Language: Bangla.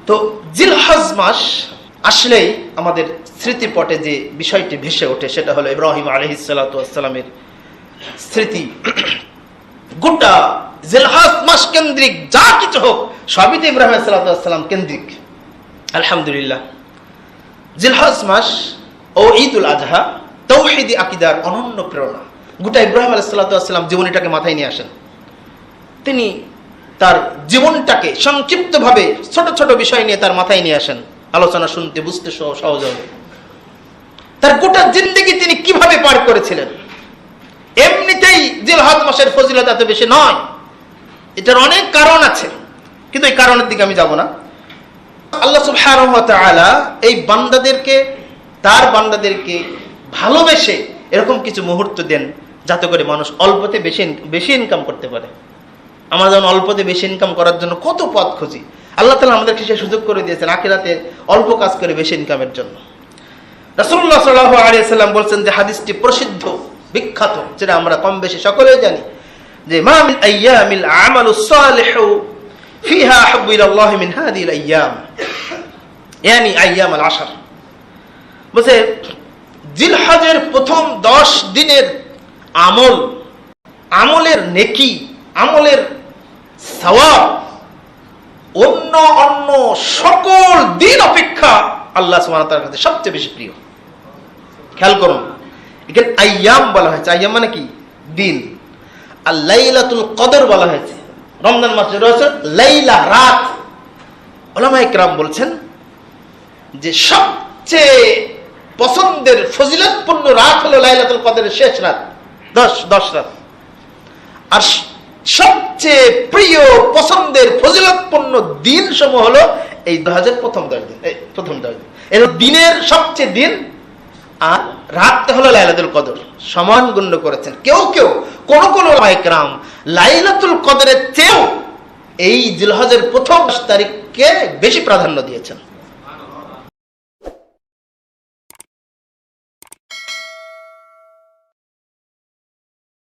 তো জিলহজ মাস আসলেই আমাদের স্মৃতিপটে যে বিষয়টি ভেসে ওঠে সেটা হলো ইব্রাহিম আলাইহিস সালাতু ওয়াস সালামের স্মৃতি। গোটা জিলহজ মাস কেন্দ্রিক যা কিছু হোক সবই তো ইব্রাহিম আলাইহিস সালাতু ওয়াস সালাম কেন্দ্রিক। আলহামদুলিল্লাহ, জিলহজ মাস ও ঈদুল আজহা তাওহীদি আকীদার অনন্য প্রেরণা। গোটা ইব্রাহিম আলাইহিস সালাতু ওয়াস সালাম জীবনীটাকে মাথায় নিয়ে আসেন। তিনি তার জীবনটাকে সংক্ষিপ্তভাবে ছোট ছোট বিষয় নিয়ে তার মাথায় নিয়ে আসেন, আলোচনা শুনতে বুঝতে সহজ হবে। তার গোটা জিন্দেগি তিনি কিভাবে পার করেছিলেন। এমনিতেই জিলহজ মাসের ফজিলত এত বেশি নয়, এটার অনেক কারণ আছে, কিন্তু এই কারণের দিকে আমি যাব না। আল্লাহ সুবহানাহু ওয়া তাআলা এই বান্দাদেরকে, তার বান্দাদেরকে ভালোবেসে এরকম কিছু মুহূর্ত দেন যাতে করে মানুষ অল্পতে বেশি ইনকাম করতে পারে। আমরা যেমন অল্পতে বেশি ইনকাম করার জন্য কত পথ খুঁজি, আল্লাহ তাআলা আমাদেরকে সেই সুযোগ করে দিয়েছেন আখিরাতে অল্প কাজ করে বেশি ইনকামের জন্য। রাসূলুল্লাহ সাল্লাল্লাহু আলাইহি সাল্লাম বলেছেন যে হাদিসটি প্রসিদ্ধ বিখ্যাত, যেটা আমরা কম বেশি সকলেই জানি, যে মা মিন আইয়ামিল আমালুস সালিহু ফিহা আহাব্বু ইলাল্লাহি মিন হাযিহিল আইয়াম, ইয়ানি আইয়ামুল আশর। বলে জিলহজের প্রথম 10 দিনের আমলের নেকি, আমলের সওয়াব অন্য সকল দিন অপেক্ষা আল্লাহ সুবহানাহু ওয়া তাআলার কাছে সবচেয়ে বেশি প্রিয়। খেয়াল করুন, এখানে আইয়াম বলা হয়েছে, আইয়াম মানে কি? দিন। আর লাইলাতুল কদর বলা হয়েছে, রমজান মাসে রয়েছে লাইলা, রাত। উলামায়ে কেরাম বলছেন যে সবচেয়ে পছন্দের ফজিলতপূর্ণ রাত হলো লাইলাতুল কদরের শেষ রাত, 10 রাত। আর সবচেয়ে প্রিয় পছন্দের ফজিলতপূর্ণ দিন সমূহ হলো এই 1000 প্রথম 10 দিন, প্রথম 10 দিন এর দিনের সবচেয়ে দিন, আর রাতটা হলো লাইলাতুল কদর। সমান গণ্য করেছেন কেউ কোন উলামায়ে কেরাম লাইলাতুল কদরের চেয়েও এই জিলহজের প্রথম 10 তারিখকে বেশি প্রাধান্য দিয়েছেন।